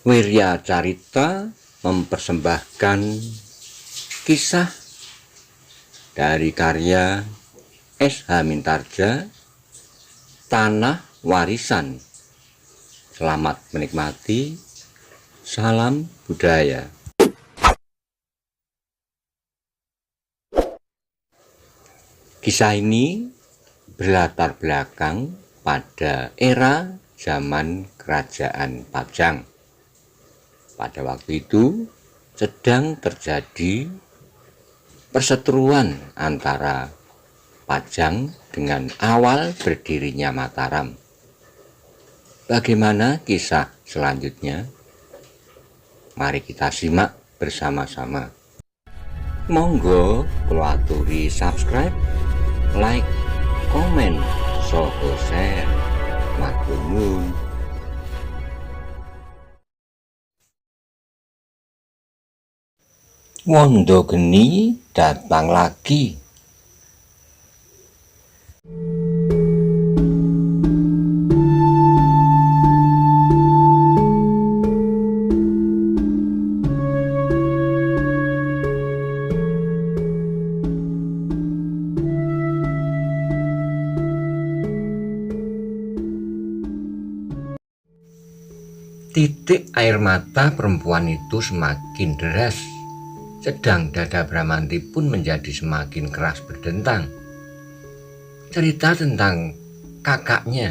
Wirya Carita mempersembahkan kisah dari karya S.H. Mintardja, Tanah Warisan. Selamat menikmati. Salam budaya. Kisah ini berlatar belakang pada era zaman Kerajaan Pajang. Pada waktu itu sedang terjadi perseteruan antara Pajang dengan awal berdirinya Mataram. Bagaimana kisah selanjutnya? Mari kita simak bersama-sama. Monggo kula aturi subscribe, like, komen, saha share. Matur nuwun. Wondo geni datang lagi. Titik air mata perempuan itu semakin deras. Sedang dada Bramanti pun menjadi semakin keras berdentang. Cerita tentang kakaknya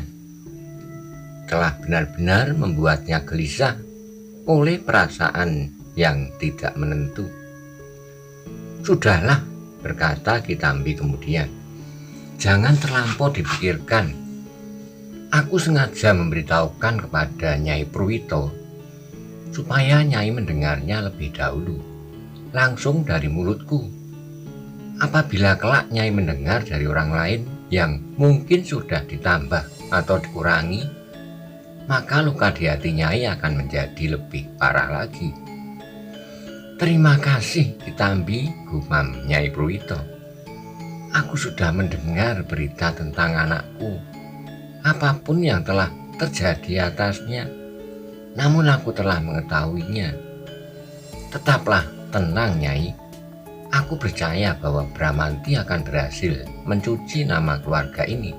telah benar-benar membuatnya gelisah oleh perasaan yang tidak menentu. Sudahlah, berkata Kitambi kemudian. Jangan terlampau dipikirkan. Aku sengaja memberitahukan kepada Nyai Purwito supaya Nyai mendengarnya lebih dahulu, langsung dari mulutku. Apabila kelak Nyai mendengar dari orang lain yang mungkin sudah ditambah atau dikurangi, maka luka di hati Nyai akan menjadi lebih parah lagi. Terima kasih Kitambi, gumam Nyai Purwito. Aku sudah mendengar berita tentang anakku, apapun yang telah terjadi atasnya, namun aku telah mengetahuinya. Tetaplah tenang Nyai, aku percaya bahwa Bramanti akan berhasil mencuci nama keluarga ini.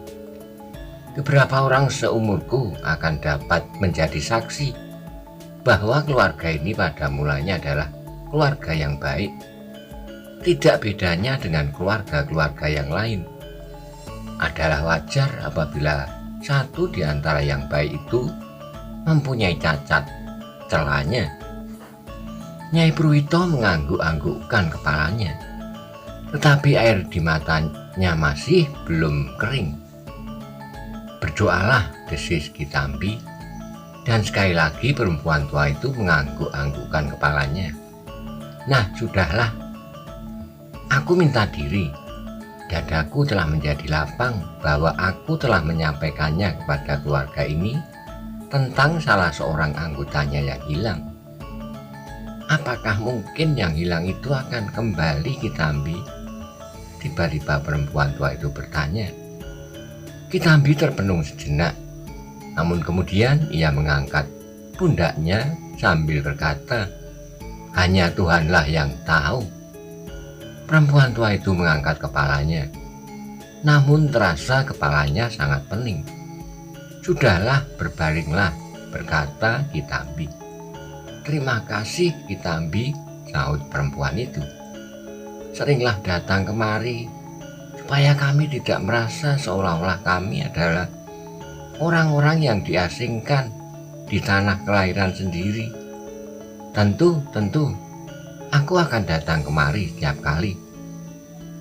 Beberapa orang seumurku akan dapat menjadi saksi bahwa keluarga ini pada mulanya adalah keluarga yang baik. Tidak bedanya dengan keluarga-keluarga yang lain. Adalah wajar apabila satu di antara yang baik itu mempunyai cacat, celahnya. Nyai Purwito mengangguk-anggukkan kepalanya, tetapi air di matanya masih belum kering. Berdoalah, desis Kitambi, dan sekali lagi perempuan tua itu mengangguk-anggukkan kepalanya. Nah, sudahlah, aku minta diri. Dadaku telah menjadi lapang bahwa aku telah menyampaikannya kepada keluarga ini tentang salah seorang anggotanya yang hilang. Apakah mungkin yang hilang itu akan kembali Kitambi? Tiba-tiba perempuan tua itu bertanya. Kitambi terpenung sejenak, namun kemudian ia mengangkat pundaknya sambil berkata, hanya Tuhanlah yang tahu. Perempuan tua itu mengangkat kepalanya, namun terasa kepalanya sangat pening. Sudahlah, berbaringlah, berkata Kitambi. Terima kasih Kitambi, sahut perempuan itu. Seringlah datang kemari, supaya kami tidak merasa seolah-olah kami adalah orang-orang yang diasingkan di tanah kelahiran sendiri. Tentu, aku akan datang kemari setiap kali.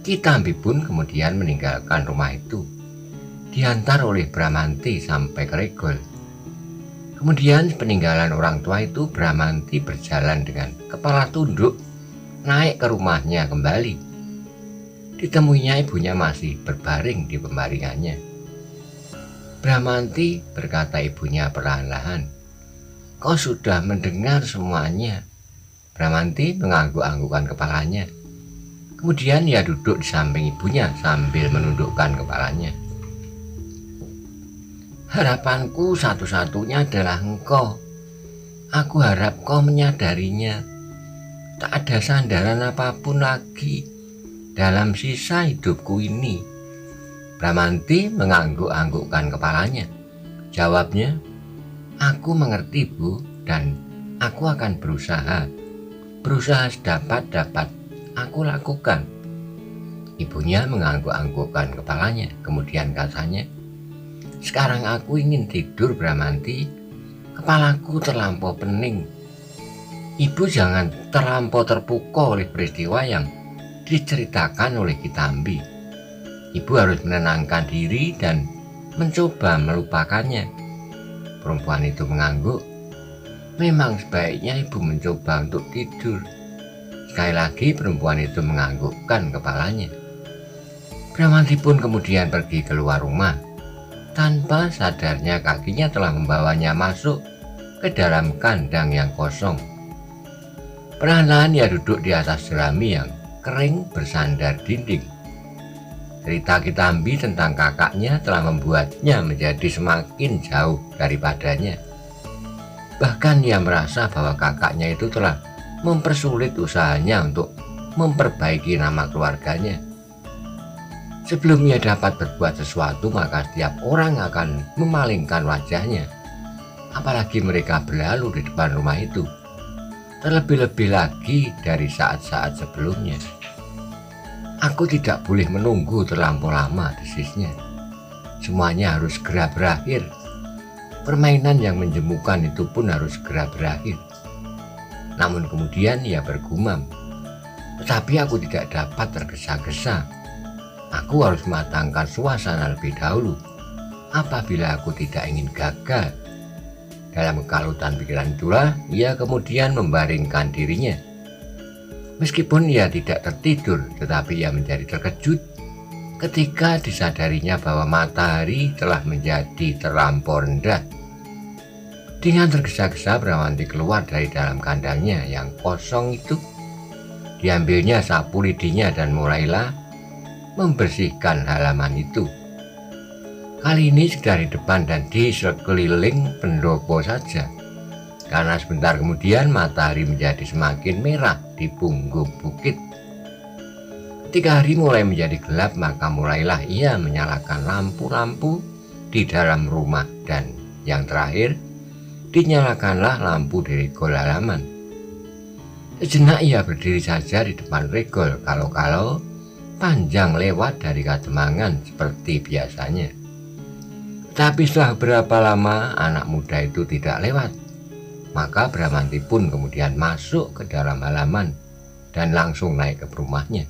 Kitambi pun kemudian meninggalkan rumah itu, diantar oleh Bramanti sampai ke Regol. Kemudian peninggalan orang tua itu, Bramanti berjalan dengan kepala tunduk naik ke rumahnya kembali. Ditemuinya ibunya masih berbaring di pembaringannya. Bramanti, berkata ibunya perlahan-lahan, kau sudah mendengar semuanya. Bramanti mengangguk-anggukkan kepalanya. Kemudian ia duduk di samping ibunya sambil menundukkan kepalanya. Harapanku satu-satunya adalah engkau. Aku harap kau menyadarinya. Tak ada sandaran apapun lagi dalam sisa hidupku ini. Bramanti mengangguk-anggukkan kepalanya. Jawabnya, aku mengerti, Bu, dan aku akan berusaha. Berusaha sedapat-dapat aku lakukan. Ibunya mengangguk-anggukkan kepalanya. Kemudian katanya, sekarang aku ingin tidur, Bramanti. Kepalaku terlampau pening. Ibu jangan terlampau terpukau oleh peristiwa yang diceritakan oleh Kitambi. Ibu harus menenangkan diri dan mencoba melupakannya. Perempuan itu mengangguk. Memang sebaiknya ibu mencoba untuk tidur. Sekali lagi perempuan itu menganggukkan kepalanya. Bramanti pun kemudian pergi keluar rumah. Tanpa sadarnya kakinya telah membawanya masuk ke dalam kandang yang kosong. Perlahan-lahan ia duduk di atas jerami yang kering bersandar dinding. Cerita Kitambi tentang kakaknya telah membuatnya menjadi semakin jauh daripadanya. Bahkan ia merasa bahwa kakaknya itu telah mempersulit usahanya untuk memperbaiki nama keluarganya. Sebelum ia dapat berbuat sesuatu, maka setiap orang akan memalingkan wajahnya. Apalagi mereka berlalu di depan rumah itu. Terlebih-lebih lagi dari saat-saat sebelumnya. Aku tidak boleh menunggu terlampau lama, desisnya. Semuanya harus segera berakhir. Permainan yang menjemukan itu pun harus segera berakhir. Namun kemudian ia bergumam, tetapi aku tidak dapat tergesa-gesa. Aku harus mematangkan suasana lebih dahulu. Apabila aku tidak ingin gagal. Dalam kekalutan pikiran itulah ia kemudian membaringkan dirinya. Meskipun ia tidak tertidur, tetapi ia menjadi terkejut ketika disadarinya bahwa matahari telah menjadi terlampau rendah. Dengan tergesa-gesa Bramanti keluar dari dalam kandangnya yang kosong itu. Diambilnya sapu lidinya dan mulailah membersihkan halaman itu. Kali ini sudah di depan dan di sekeliling pendopo saja. Karena sebentar kemudian matahari menjadi semakin merah di punggung bukit. Ketika hari mulai menjadi gelap, maka mulailah ia menyalakan lampu-lampu di dalam rumah, dan yang terakhir dinyalakanlah lampu di regol halaman. Sejenak ia berdiri saja di depan regol, kalau-kalau Panjang lewat dari Kademangan seperti biasanya. Tapi setelah berapa lama anak muda itu tidak lewat, maka Bramanti pun kemudian masuk ke dalam halaman dan langsung naik ke rumahnya.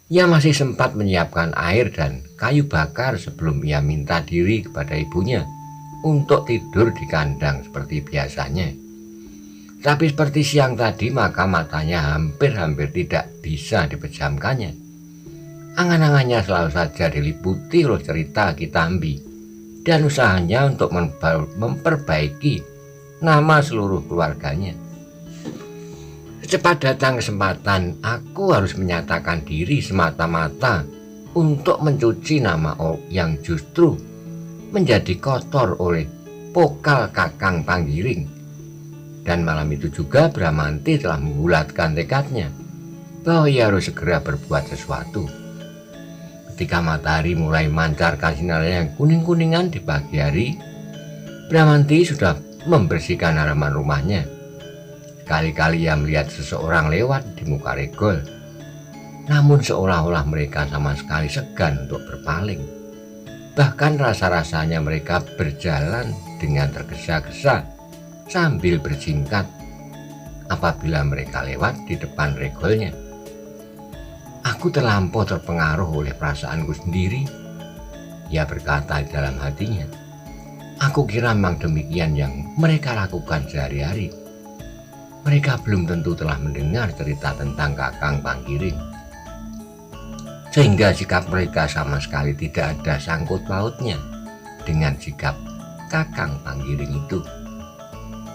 Ia masih sempat menyiapkan air dan kayu bakar sebelum ia minta diri kepada ibunya untuk tidur di kandang seperti biasanya. Tapi seperti siang tadi, maka matanya hampir-hampir tidak bisa dipejamkannya. Angan-angannya selalu saja diliputi oleh cerita Kitambi dan usahanya untuk memperbaiki nama seluruh keluarganya. Secepat datang kesempatan, aku harus menyatakan diri semata-mata untuk mencuci nama yang justru menjadi kotor oleh pokal Kakang Panggiring. Dan malam itu juga Bramanti telah membulatkan tekadnya bahwa ia harus segera berbuat sesuatu. Ketika matahari mulai memancarkan sinarnya yang kuning-kuningan di pagi hari, Bramanti sudah membersihkan halaman rumahnya. Kali-kali ia melihat seseorang lewat di muka regol, namun seolah-olah mereka sama sekali segan untuk berpaling. Bahkan rasa-rasanya mereka berjalan dengan tergesa-gesa sambil bersingkat apabila mereka lewat di depan regolnya. Aku terlampau terpengaruh oleh perasaanku sendiri, ia berkata di dalam hatinya. Aku kira memang demikian yang mereka lakukan sehari-hari. Mereka belum tentu telah mendengar cerita tentang Kakang Panggiring, sehingga sikap mereka sama sekali tidak ada sangkut pautnya dengan sikap Kakang Panggiring itu.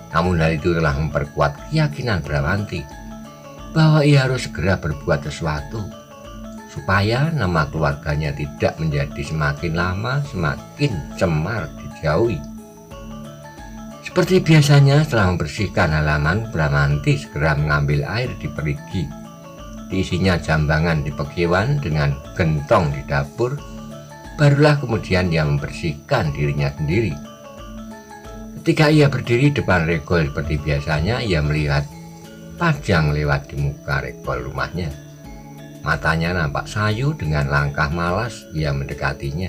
Namun hal itu telah memperkuat keyakinan Bramanti bahwa ia harus segera berbuat sesuatu supaya nama keluarganya tidak menjadi semakin lama semakin cemar dijauhi. Seperti biasanya setelah membersihkan halaman, Bramanti segera mengambil air di perigi. Diisinya jambangan di pekiwan dengan gentong di dapur. Barulah kemudian ia membersihkan dirinya sendiri. Ketika ia berdiri depan regol seperti biasanya, ia melihat Pajang lewat di muka regol rumahnya. Matanya nampak sayu, dengan langkah malas ia mendekatinya.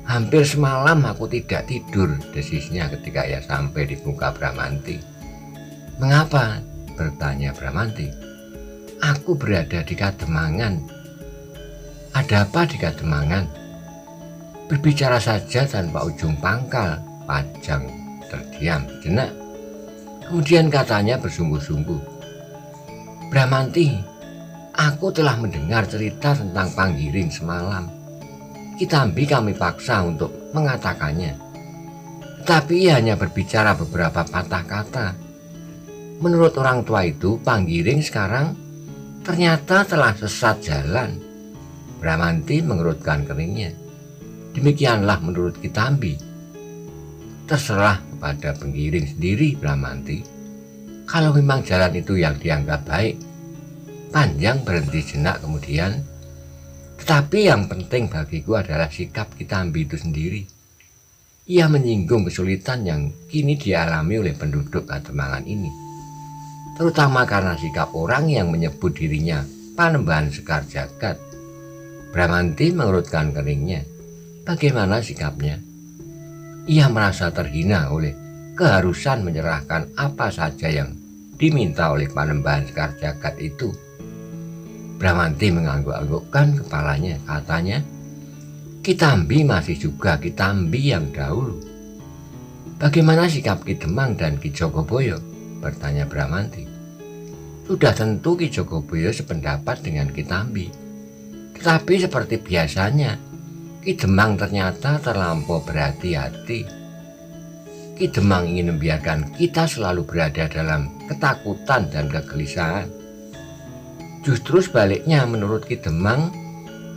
Hampir semalam aku tidak tidur, desisnya ketika ia sampai di muka Bramanti. Mengapa? Bertanya Bramanti. Aku berada di Kademangan. Ada apa di Kademangan? Berbicara saja tanpa ujung pangkal. Pajang terdiam sejenak. Kemudian katanya bersungguh-sungguh, Bramanti, aku telah mendengar cerita tentang Panggiring semalam. Kitambi kami paksa untuk mengatakannya. Tetapi ia hanya berbicara beberapa patah kata. Menurut orang tua itu, Panggiring sekarang ternyata telah sesat jalan. Bramanti mengerutkan keningnya. Demikianlah menurut Kitambi. Terserah kepada Panggiring sendiri, Bramanti. Kalau memang jalan itu yang dianggap baik. Panjang berhenti jenak kemudian. Tetapi yang penting bagiku adalah sikap Kitambi itu sendiri. Ia menyinggung kesulitan yang kini dialami oleh penduduk Kademangan ini. Terutama karena sikap orang yang menyebut dirinya Panembahan Sekar Jagad. Bramanti mengerutkan keningnya. Bagaimana sikapnya? Ia merasa terhina oleh keharusan menyerahkan apa saja yang diminta oleh Panembahan Sekar Jagad itu. Bramanti mengangguk-anggukkan kepalanya, katanya, Kitambi masih juga Kitambi yang dahulu. Bagaimana sikap Ki Demang dan Ki Jogoboyo? Bertanya Bramanti. Sudah tentu Ki Jogoboyo sependapat dengan Kitambi. Tetapi seperti biasanya, Ki Demang ternyata terlampau berhati-hati. Ki Demang ingin membiarkan kita selalu berada dalam ketakutan dan kegelisahan. Justru sebaliknya menurut Ki Demang,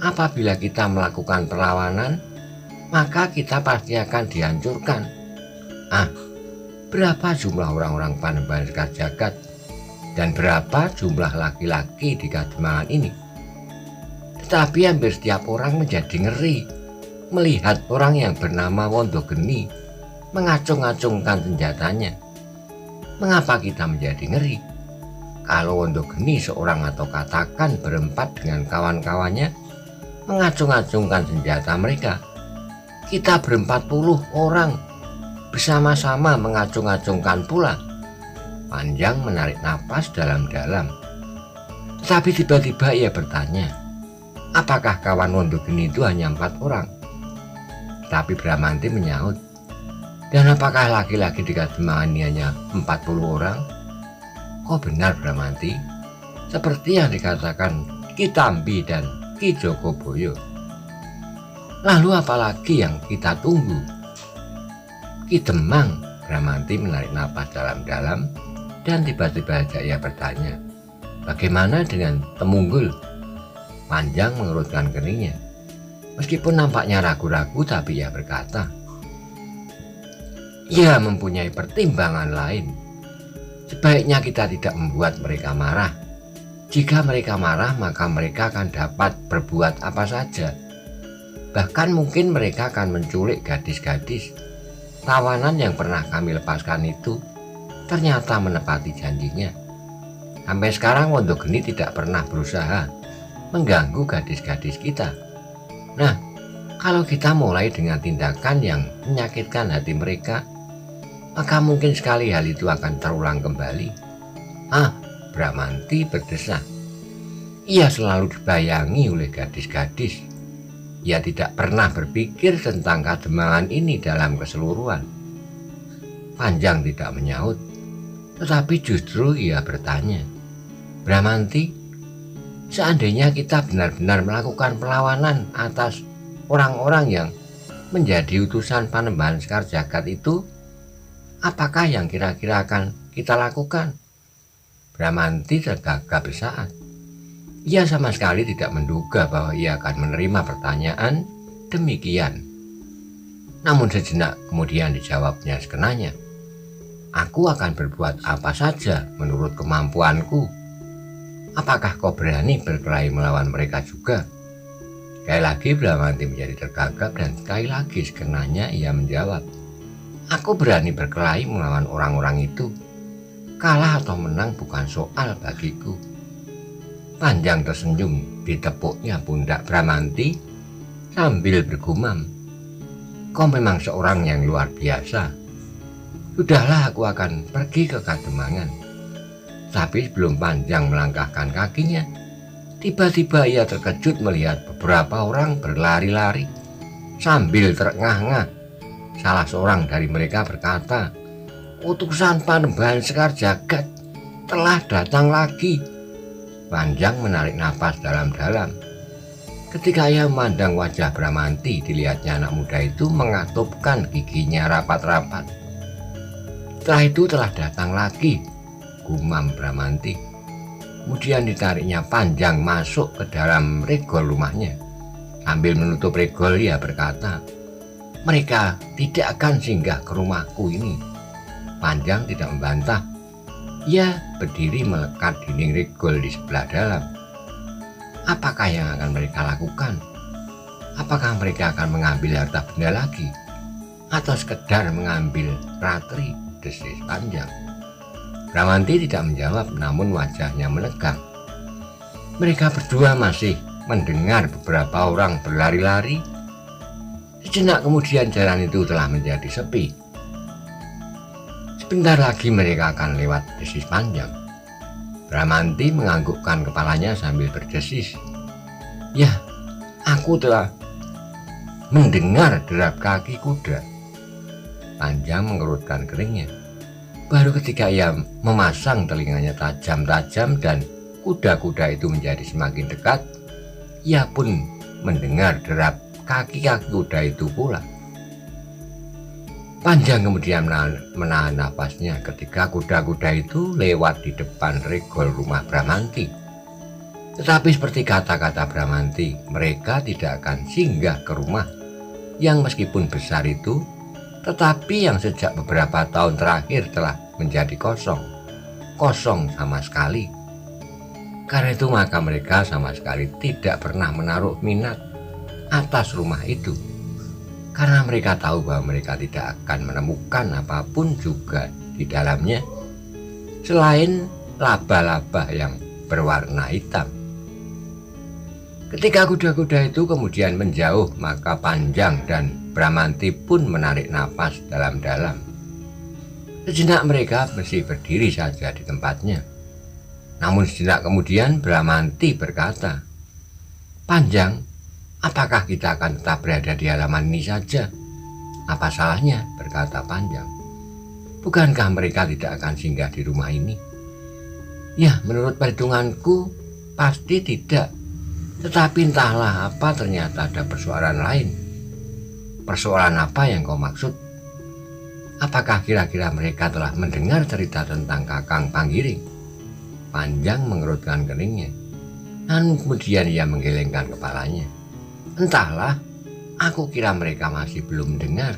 apabila kita melakukan perlawanan, maka kita pasti akan dihancurkan. Berapa jumlah orang-orang Panembahan Sekar Jagad dan berapa jumlah laki-laki di Kademangan ini? Tetapi hampir setiap orang menjadi ngeri melihat orang yang bernama Wondogeni mengacung-acungkan senjatanya. Mengapa kita menjadi ngeri? Kalau Wondogeni seorang atau katakan berempat dengan kawan-kawannya mengacung-acungkan senjata mereka, kita ber-40 orang bersama-sama mengacung-acungkan pula. Panjang menarik napas dalam-dalam. Tetapi tiba-tiba ia bertanya, apakah kawan Wondogeni itu hanya 4 orang? Tapi Bramanti menyaut, dan apakah laki-laki di Kademangan ini hanya 40 orang? Oh benar Bramanti, seperti yang dikatakan Kitambi dan Ki Jogoboyo. Lalu apalagi yang kita tunggu? Ki Demang. Bramanti menarik napas dalam-dalam dan tiba-tiba saja ia bertanya, bagaimana dengan Temunggul? Panjang mengerutkan keningnya. Meskipun nampaknya ragu-ragu, tapi ia berkata, ia mempunyai pertimbangan lain. Sebaiknya kita tidak membuat mereka marah. Jika mereka marah, maka mereka akan dapat berbuat apa saja. Bahkan mungkin mereka akan menculik gadis-gadis. Tawanan yang pernah kami lepaskan itu ternyata menepati janjinya. Sampai sekarang Wondogeni tidak pernah berusaha mengganggu gadis-gadis kita. Nah, kalau kita mulai dengan tindakan yang menyakitkan hati mereka, maka mungkin sekali hal itu akan terulang kembali. Bramanti berdesah. Ia selalu dibayangi oleh gadis-gadis. Ia tidak pernah berpikir tentang Kademangan ini dalam keseluruhan. Panjang tidak menyaut, tetapi justru ia bertanya, Bramanti, seandainya kita benar-benar melakukan perlawanan atas orang-orang yang menjadi utusan Panembahan Sekar Jagad itu, apakah yang kira-kira akan kita lakukan? Bramanti tergagap sesaat. Ia sama sekali tidak menduga bahwa ia akan menerima pertanyaan demikian. Namun sejenak kemudian dijawabnya sekenanya. Aku akan berbuat apa saja menurut kemampuanku. Apakah kau berani berkelahi melawan mereka juga? Sekali lagi Bramantih menjadi tergagap dan sekali lagi sekenanya ia menjawab, aku berani berkelahi melawan orang-orang itu. Kalah atau menang bukan soal bagiku. Panjang tersenyum ditepuknya pundak Bramantih sambil bergumam, kau memang seorang yang luar biasa. Sudahlah, aku akan pergi ke Kademangan. Tapi sebelum Panjang melangkahkan kakinya, tiba-tiba ia terkejut melihat beberapa orang berlari-lari sambil terengah-engah. Salah seorang dari mereka berkata, utusan Panembahan Sekar Jagad telah datang lagi. Panjang menarik napas dalam-dalam. Ketika ia memandang wajah Bramantih, dilihatnya anak muda itu mengatupkan giginya rapat-rapat. Setelah itu telah datang lagi, gumam Bramantih. Kemudian ditariknya Panjang masuk ke dalam regol rumahnya. Sambil menutup regol ia berkata, mereka tidak akan singgah ke rumahku ini. Panjang tidak membantah. Ia berdiri melekat dinding regol di sebelah dalam. Apakah yang akan mereka lakukan? Apakah mereka akan mengambil harta benda lagi? Atau sekedar mengambil ratri? Desis Panjang. Bramantih tidak menjawab, namun wajahnya menegang. Mereka berdua masih mendengar beberapa orang berlari-lari. Sejenak kemudian jalan itu telah menjadi sepi. Sebentar lagi mereka akan lewat Desis Panjang. Bramantih menganggukkan kepalanya sambil berdesis, ya, aku telah mendengar derap kaki kuda. Panjang mengerutkan keringnya. Baru ketika ia memasang telinganya tajam-tajam dan kuda-kuda itu menjadi semakin dekat, ia pun mendengar derap kaki-kaki kuda itu pula. Panjang kemudian menahan napasnya ketika kuda-kuda itu lewat di depan regol rumah Bramantih. Tetapi seperti kata-kata Bramantih, mereka tidak akan singgah ke rumah yang meskipun besar itu, tetapi yang sejak beberapa tahun terakhir telah menjadi kosong sama sekali. Karena itu maka mereka sama sekali tidak pernah menaruh minat atas rumah itu, karena mereka tahu bahwa mereka tidak akan menemukan apapun juga di dalamnya selain laba-laba yang berwarna hitam. Ketika kuda-kuda itu kemudian menjauh, maka Panjang dan Bramantih pun menarik napas dalam-dalam. Sejenak mereka masih berdiri saja di tempatnya. Namun sejenak kemudian Bramantih berkata, Panjang, apakah kita akan tetap berada di halaman ini saja? Apa salahnya? Berkata Panjang. Bukankah mereka tidak akan singgah di rumah ini? Ya, menurut perhitunganku pasti tidak. Tetapi entahlah apa, ternyata ada persoalan lain. Persoalan apa yang kau maksud? Apakah kira-kira mereka telah mendengar cerita tentang Kakang Panggiring? Panjang mengerutkan keningnya. Dan kemudian ia menggelengkan kepalanya. Entahlah, aku kira mereka masih belum dengar.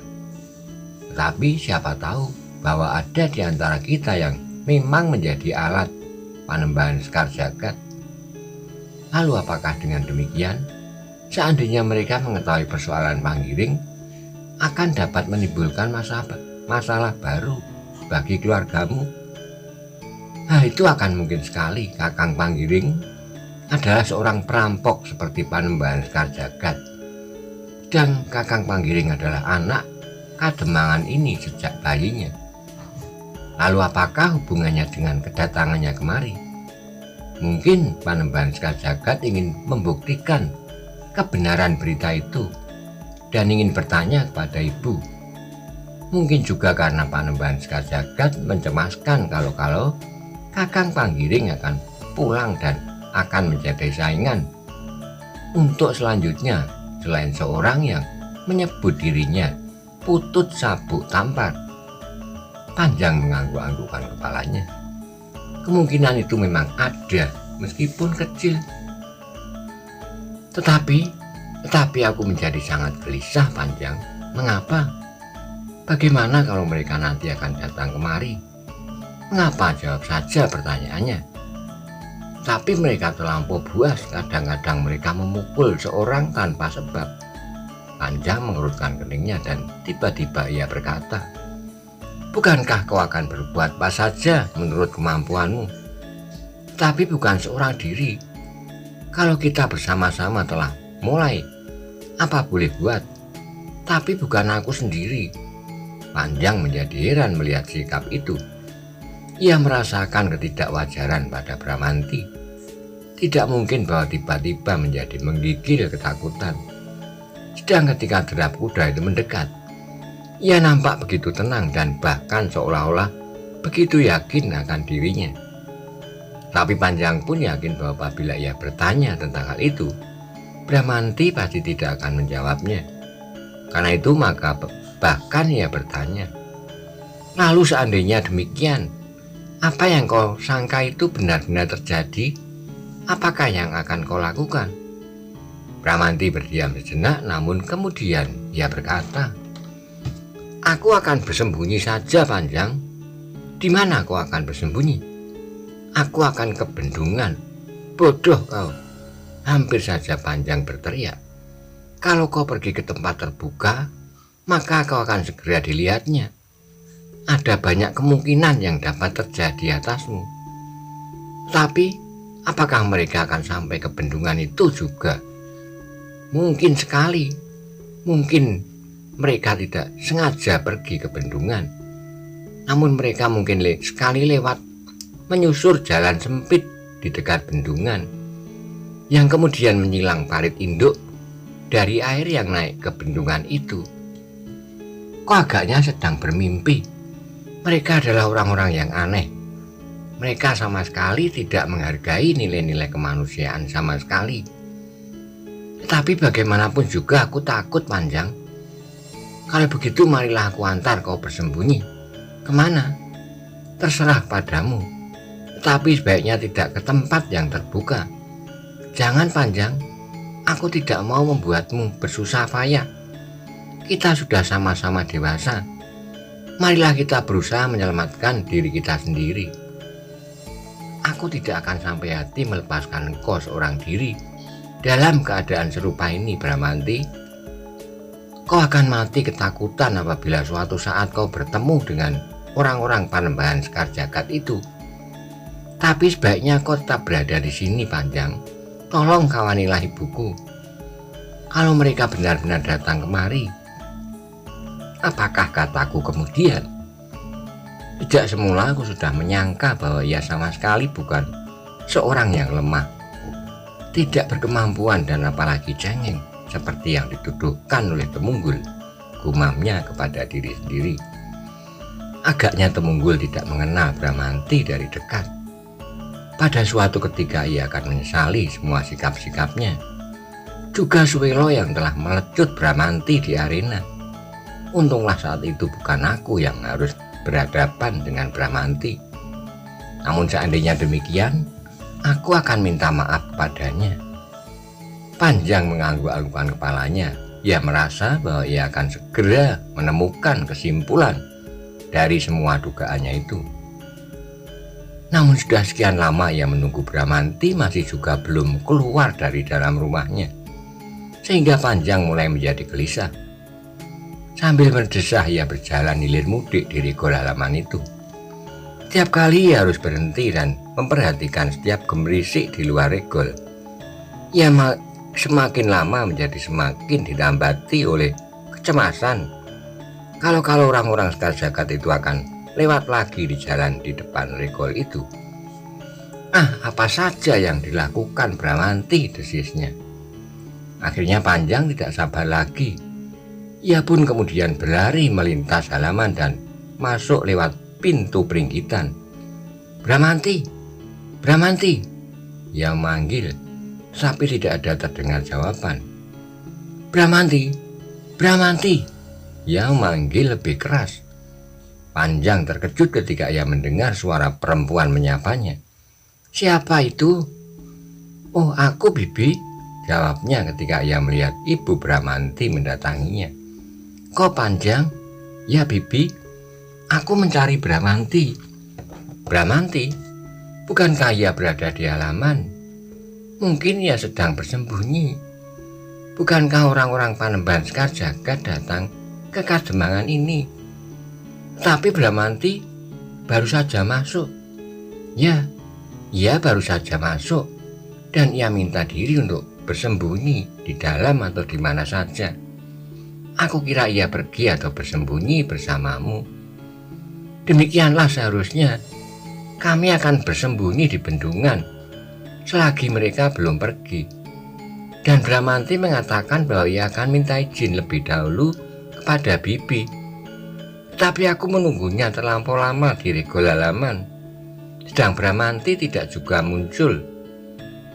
Tetapi siapa tahu bahwa ada di antara kita yang memang menjadi alat Panembahan Sekar Jagad. Lalu apakah dengan demikian, seandainya mereka mengetahui persoalan Panggiring, akan dapat menimbulkan masalah baru bagi keluargamu? Nah, itu akan mungkin sekali. Kakang Panggiring adalah seorang perampok seperti Panembahan Sekar Jagad. Dan Kakang Panggiring adalah anak Kademangan ini sejak bayinya. Lalu apakah hubungannya dengan kedatangannya kemari? Mungkin Panembahan Sekar Jagad ingin membuktikan kebenaran berita itu dan ingin bertanya kepada ibu. Mungkin juga karena Panembahan Sekar Jagad mencemaskan kalau Kakang Panggiring akan pulang dan akan menjadi saingan untuk selanjutnya selain seorang yang menyebut dirinya Putut Sabuk Tampar. Panjang mengangguk-anggukkan kepalanya. Kemungkinan itu memang ada, meskipun kecil. Tetapi aku menjadi sangat gelisah, Panjang. Mengapa? Bagaimana kalau mereka nanti akan datang kemari? Mengapa? Jawab saja pertanyaannya. Tapi mereka terlampau buas, kadang-kadang mereka memukul seorang tanpa sebab. Panjang mengerutkan keningnya dan tiba-tiba ia berkata, bukankah kau akan berbuat apa saja menurut kemampuanmu? Tapi bukan seorang diri. Kalau kita bersama-sama telah mulai, apa boleh buat? Tapi bukan aku sendiri. Panjang menjadi heran melihat sikap itu. Ia merasakan ketidakwajaran pada Bramanti. Tidak mungkin bahwa tiba-tiba menjadi menggigil ketakutan. Sedang ketika derap kuda itu mendekat, ia nampak begitu tenang dan bahkan seolah-olah begitu yakin akan dirinya. Tapi Panjang pun yakin bahwa apabila ia bertanya tentang hal itu, Bramanti pasti tidak akan menjawabnya. Karena itu maka bahkan ia bertanya, lalu seandainya demikian, apa yang kau sangka itu benar-benar terjadi? Apakah yang akan kau lakukan? Bramanti berdiam sejenak, namun kemudian ia berkata, aku akan bersembunyi saja, Panjang. Di mana kau akan bersembunyi? Aku akan ke bendungan. Bodoh kau. Hampir saja Panjang berteriak. Kalau kau pergi ke tempat terbuka, maka kau akan segera dilihatnya. Ada banyak kemungkinan yang dapat terjadi atasmu. Tapi, apakah mereka akan sampai ke bendungan itu juga? Mungkin sekali. Mungkin mereka tidak sengaja pergi ke bendungan. Namun mereka mungkin sekali lewat menyusur jalan sempit di dekat bendungan, yang kemudian menyilang parit induk dari air yang naik ke bendungan itu. Kok agaknya sedang bermimpi. Mereka adalah orang-orang yang aneh. Mereka sama sekali tidak menghargai nilai-nilai kemanusiaan sama sekali. Tetapi bagaimanapun juga aku takut, Panjang. Kalau begitu marilah aku antar kau bersembunyi. Kemana? Terserah padamu. Tetapi sebaiknya tidak ke tempat yang terbuka. Jangan, Panjang. Aku tidak mau membuatmu bersusah payah. Kita sudah sama-sama dewasa. Marilah kita berusaha menyelamatkan diri kita sendiri. Aku tidak akan sampai hati melepaskan engkau seorang diri dalam keadaan serupa ini, Bramanti. Kau akan mati ketakutan apabila suatu saat kau bertemu dengan orang-orang Panembahan Sekar Jagad itu. Tapi sebaiknya kau tetap berada di sini, Panjang. Tolong kawanilah ibuku. Kalau mereka benar-benar datang kemari, apakah kataku kemudian? Sejak semula aku sudah menyangka bahwa ia sama sekali bukan seorang yang lemah, tidak berkemampuan dan apalagi cengeng seperti yang dituduhkan oleh Temunggul, gumamnya kepada diri sendiri. Agaknya Temunggul tidak mengenal Bramanti dari dekat. Pada suatu ketika ia akan menyesali semua sikap-sikapnya. Juga Suwelo yang telah melecut Bramanti di arena. Untunglah saat itu bukan aku yang harus berhadapan dengan Bramanti. Namun seandainya demikian, aku akan minta maaf padanya. Panjang mengangguk-anggukan kepalanya. Ia merasa bahwa ia akan segera menemukan kesimpulan dari semua dugaannya itu. Namun sudah sekian lama ia menunggu Bramanti masih juga belum keluar dari dalam rumahnya, sehingga Panjang mulai menjadi gelisah. Sambil berdesah ia berjalan hilir mudik di rigol halaman itu. Setiap kali ia harus berhenti dan memperhatikan setiap gemerisik di luar rigol. Ia semakin lama menjadi semakin didambati oleh kecemasan. Kalau orang-orang Sekar Jagad itu akan lewat lagi di jalan di depan rigol itu. Apa saja yang dilakukan Bramanti, desisnya. Akhirnya Panjang tidak sabar lagi. Ia pun kemudian berlari melintas halaman dan masuk lewat pintu peringgitan. Bramanti, Bramanti, ia memanggil, tapi tidak ada terdengar jawaban. Bramanti, Bramanti, ia memanggil lebih keras. Panjang terkejut ketika ia mendengar suara perempuan menyapanya. Siapa itu? Oh, aku, Bibi, jawabnya ketika ia melihat Ibu Bramanti mendatanginya. Kok Panjang? Ya Bibi, aku mencari Bramanti. Bramanti? Bukankah ia berada di halaman? Mungkin ia sedang bersembunyi. Bukankah orang-orang Panembahan Sekar Jagad datang ke Kademangan ini? Tapi Bramanti baru saja masuk. Ya, ia baru saja masuk dan ia minta diri untuk bersembunyi di dalam atau di mana saja. Aku kira ia pergi atau bersembunyi bersamamu. Demikianlah seharusnya. Kami akan bersembunyi di bendungan selagi mereka belum pergi. Dan Bramanti mengatakan bahwa ia akan minta izin lebih dahulu kepada Bibi. Tetapi aku menunggunya terlampau lama di regol halaman. Sedang Bramanti tidak juga muncul.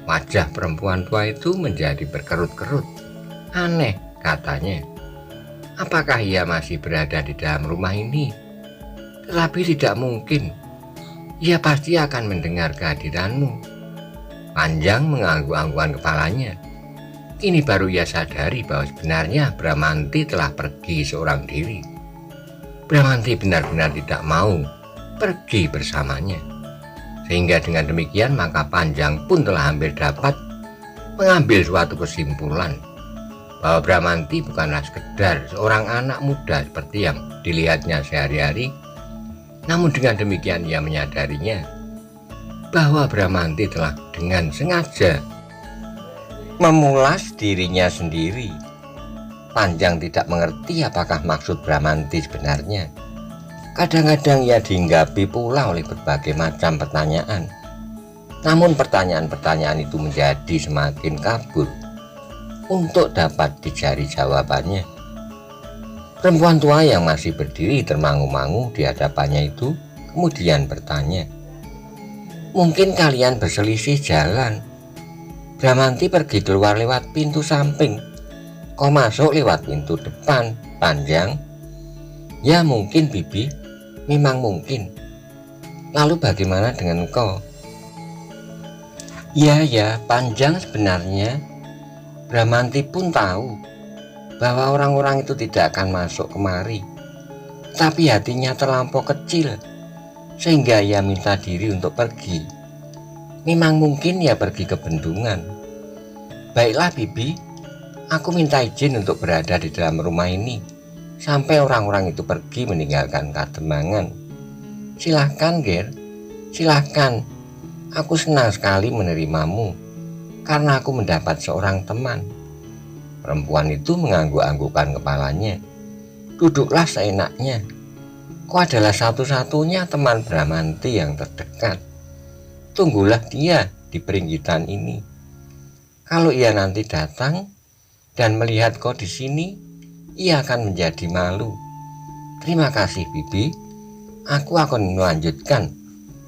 Wajah perempuan tua itu menjadi berkerut-kerut. Aneh, katanya. Apakah ia masih berada di dalam rumah ini? Tetapi tidak mungkin. Ia pasti akan mendengar kehadiranmu. Panjang mengangguk-anggukan kepalanya. Kini baru ia sadari bahwa sebenarnya Bramanti telah pergi seorang diri. Bramanti benar-benar tidak mau pergi bersamanya. Sehingga dengan demikian maka Panjang pun telah hampir dapat mengambil suatu kesimpulan bahwa Bramanti bukanlah sekedar seorang anak muda seperti yang dilihatnya sehari-hari. Namun dengan demikian ia menyadarinya bahwa Bramanti telah dengan sengaja memulas dirinya sendiri. Panjang tidak mengerti apakah maksud Bramanti sebenarnya. Kadang-kadang ia dihinggapi pula oleh berbagai macam pertanyaan. Namun pertanyaan-pertanyaan itu menjadi semakin kabur untuk dapat dicari jawabannya. Perempuan tua yang masih berdiri termangu-mangu di hadapannya itu kemudian bertanya, "Mungkin kalian berselisih jalan. Bramanti pergi keluar lewat pintu samping. Kau masuk lewat pintu depan, Panjang." "Ya mungkin Bibi, memang mungkin. Lalu bagaimana dengan kau?" Ya, Panjang, sebenarnya Bramanti pun tahu bahwa orang-orang itu tidak akan masuk kemari. Tapi hatinya terlampau kecil sehingga ia minta diri untuk pergi. Memang mungkin ia pergi ke bendungan. "Baiklah Bibi, aku minta izin untuk berada di dalam rumah ini sampai orang-orang itu pergi meninggalkan Kademangan." "Silahkan Ger, silahkan. Aku senang sekali menerimamu karena aku mendapat seorang teman." Perempuan itu mengangguk-anggukkan kepalanya. "Duduklah seenaknya. Kau adalah satu-satunya teman Bramanti yang terdekat. Tunggulah dia di peringgitan ini. Kalau ia nanti datang dan melihat kau di sini, ia akan menjadi malu. Terima kasih Bibi. Aku akan melanjutkan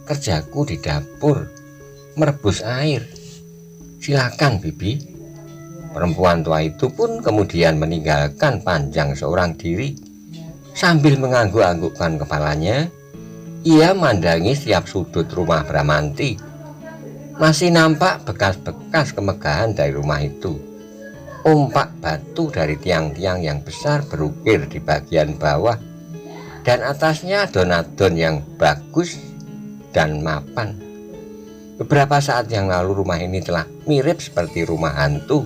kerjaku di dapur merebus air. Silakan Bibi." Perempuan tua itu pun kemudian meninggalkan Panjang seorang diri. Sambil mengangguk-anggukkan kepalanya, ia memandangi setiap sudut rumah Bramanti. Masih nampak bekas-bekas kemegahan dari rumah itu. Umpak batu dari tiang-tiang yang besar berukir di bagian bawah, dan atasnya adon-adon yang bagus dan mapan. Beberapa saat yang lalu rumah ini telah mirip seperti rumah hantu,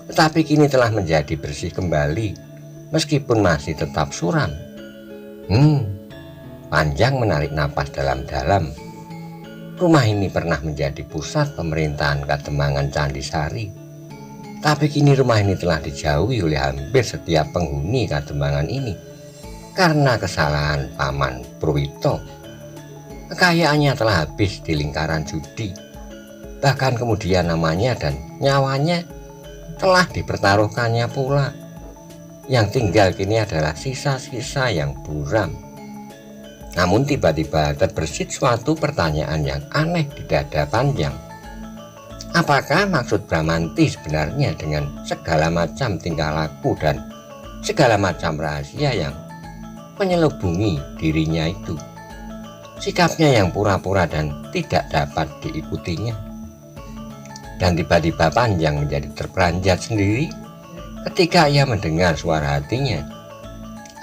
tetapi kini telah menjadi bersih kembali meskipun masih tetap suram. Panjang menarik napas dalam-dalam. Rumah ini pernah menjadi pusat pemerintahan Kademangan Candisari. Tapi kini rumah ini telah dijauhi oleh hampir setiap penghuni Kademangan ini karena kesalahan Paman Purwito. Kekayaannya telah habis di lingkaran judi. Bahkan kemudian namanya dan nyawanya telah dipertaruhkannya pula. Yang tinggal kini adalah sisa-sisa yang buram. Namun tiba-tiba terbersit suatu pertanyaan yang aneh di dada Panjang. Apakah maksud Bramanti sebenarnya dengan segala macam tingkah laku dan segala macam rahasia yang menyelubungi dirinya itu? Sikapnya yang pura-pura dan tidak dapat diikutinya. Dan tiba-tiba Panjang menjadi terperanjat sendiri ketika ia mendengar suara hatinya.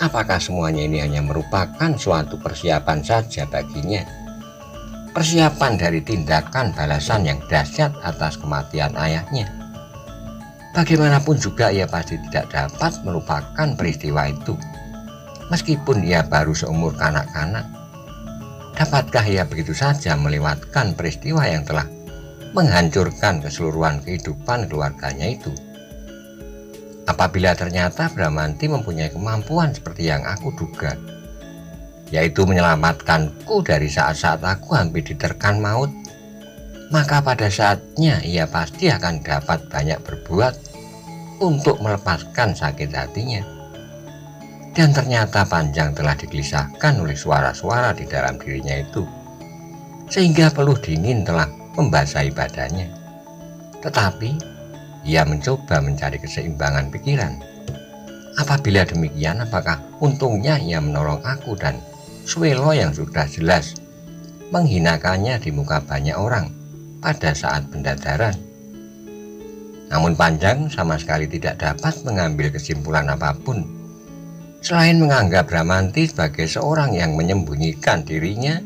Apakah semuanya ini hanya merupakan suatu persiapan saja baginya? Persiapan dari tindakan balasan yang dahsyat atas kematian ayahnya. Bagaimanapun juga ia pasti tidak dapat melupakan peristiwa itu. Meskipun ia baru seumur kanak-kanak, dapatkah ia begitu saja melewatkan peristiwa yang telah menghancurkan keseluruhan kehidupan keluarganya itu? Apabila ternyata Bramanti mempunyai kemampuan seperti yang aku duga, yaitu menyelamatkanku dari saat-saat aku hampir diterkam maut, maka pada saatnya ia pasti akan dapat banyak berbuat untuk melepaskan sakit hatinya. Dan ternyata Panjang telah digelisahkan oleh suara-suara di dalam dirinya itu, sehingga peluh dingin telah membasahi badannya. Tetapi ia mencoba mencari keseimbangan pikiran. Apabila demikian, apakah untungnya ia menolong aku dan Swelo yang sudah jelas menghinakannya di muka banyak orang pada saat pendadaran? Namun Panjang sama sekali tidak dapat mengambil kesimpulan apapun selain menganggap Bramanti sebagai seorang yang menyembunyikan dirinya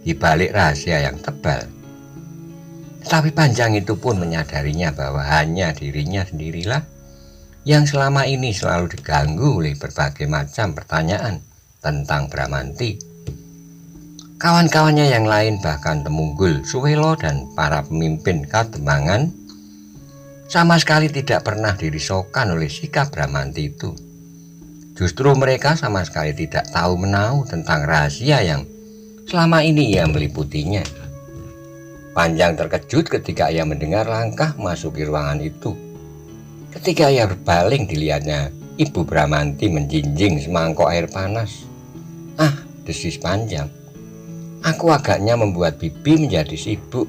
di balik rahasia yang tebal. Tetapi Panjang itu pun menyadarinya bahwa hanya dirinya sendirilah yang selama ini selalu diganggu oleh berbagai macam pertanyaan tentang Bramanti. Kawan-kawannya yang lain, bahkan Temunggul, Swelo, dan para pemimpin Kademangan sama sekali tidak pernah dirisaukan oleh sikap Bramanti itu. Justru mereka sama sekali tidak tahu menahu tentang rahasia yang selama ini ia meliputinya. Panjang terkejut ketika ia mendengar langkah masuki ruangan itu. Ketika ia berpaling, dilihatnya Ibu Bramanti menjinjing semangkok air panas. "Ah," desis Panjang, "aku agaknya membuat bibi menjadi sibuk."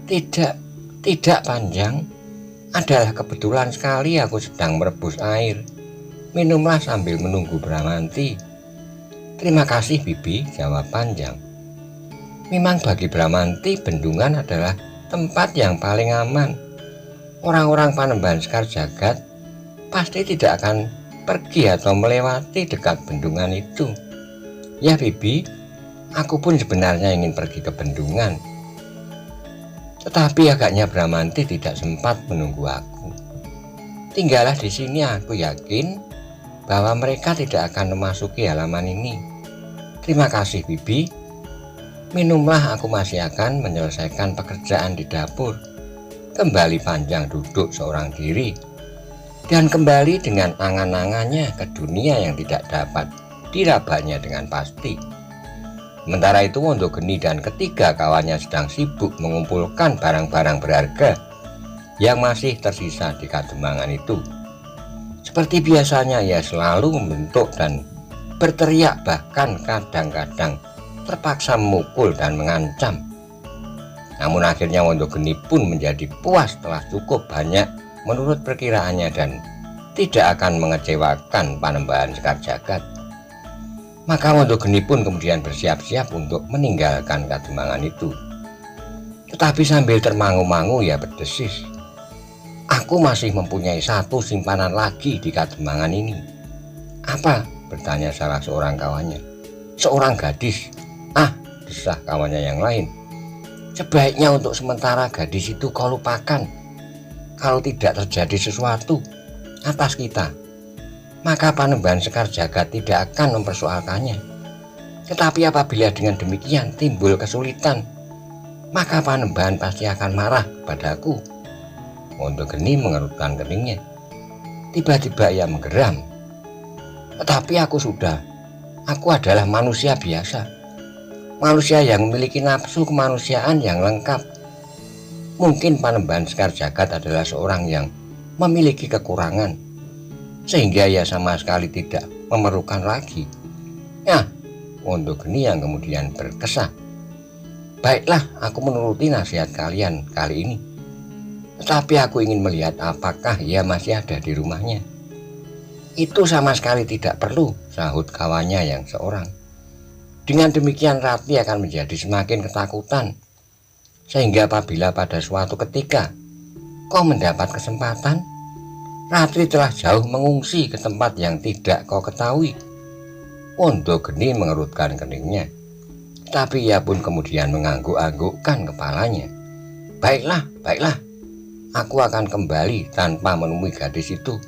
Tidak Panjang. Adalah kebetulan sekali aku sedang merebus air. Minumlah sambil menunggu Bramanti." "Terima kasih bibi," jawab Panjang. Memang bagi Bramanti, bendungan adalah tempat yang paling aman. Orang-orang Panembahan Sekar Jagad pasti tidak akan pergi atau melewati dekat bendungan itu. "Ya bibi, aku pun sebenarnya ingin pergi ke bendungan. Tetapi agaknya Bramanti tidak sempat menunggu aku. Tinggallah di sini, aku yakin bahwa mereka tidak akan memasuki halaman ini. Terima kasih bibi. Minumlah, aku masih akan menyelesaikan pekerjaan di dapur." Kembali Panjang duduk seorang diri dan kembali dengan angan-angannya ke dunia yang tidak dapat dirabanya dengan pasti. Sementara itu Wondogeni dan ketiga kawannya sedang sibuk mengumpulkan barang-barang berharga yang masih tersisa di Kademangan itu. Seperti biasanya ia selalu membentuk dan berteriak, bahkan kadang-kadang terpaksa memukul dan mengancam. Namun akhirnya Wondogeni pun menjadi puas telah cukup banyak menurut perkiraannya dan tidak akan mengecewakan Panembahan Sekar Jagad. Maka Wondogeni pun kemudian bersiap-siap untuk meninggalkan Kademangan itu. Tetapi sambil termangu-mangu ia berdesis, "Aku masih mempunyai satu simpanan lagi di Kademangan ini." "Apa?" bertanya salah seorang kawannya. "Seorang gadis." "Ah," desah kawannya yang lain, "sebaiknya untuk sementara gadis itu kau lupakan. Kalau tidak terjadi sesuatu atas kita, maka Panembahan Sekar Jagad tidak akan mempersoalkannya. Tetapi apabila dengan demikian timbul kesulitan, maka Panembahan pasti akan marah padaku." Wondogeni mengerutkan keningnya. Tiba-tiba ia menggeram. "Tetapi aku adalah manusia biasa. Manusia yang memiliki nafsu kemanusiaan yang lengkap. Mungkin Panembahan Sekar Jagad adalah seorang yang memiliki kekurangan, sehingga ia sama sekali tidak memerlukan lagi." "Ya," Wondogeni yang kemudian berkesah, "baiklah, aku menuruti nasihat kalian kali ini. Tetapi aku ingin melihat apakah ia masih ada di rumahnya." "Itu sama sekali tidak perlu," sahut kawannya yang seorang. "Dengan demikian Ratri akan menjadi semakin ketakutan, sehingga apabila pada suatu ketika kau mendapat kesempatan, Ratri telah jauh mengungsi ke tempat yang tidak kau ketahui. Wondo Geni mengerutkan keningnya, tapi ia pun kemudian mengangguk-anggukkan kepalanya. Baiklah, baiklah, aku akan kembali tanpa menemui gadis itu.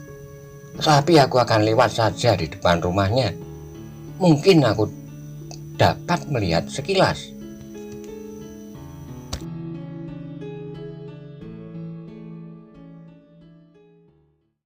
Tapi aku akan lewat saja di depan rumahnya. Mungkin aku dapat melihat sekilas.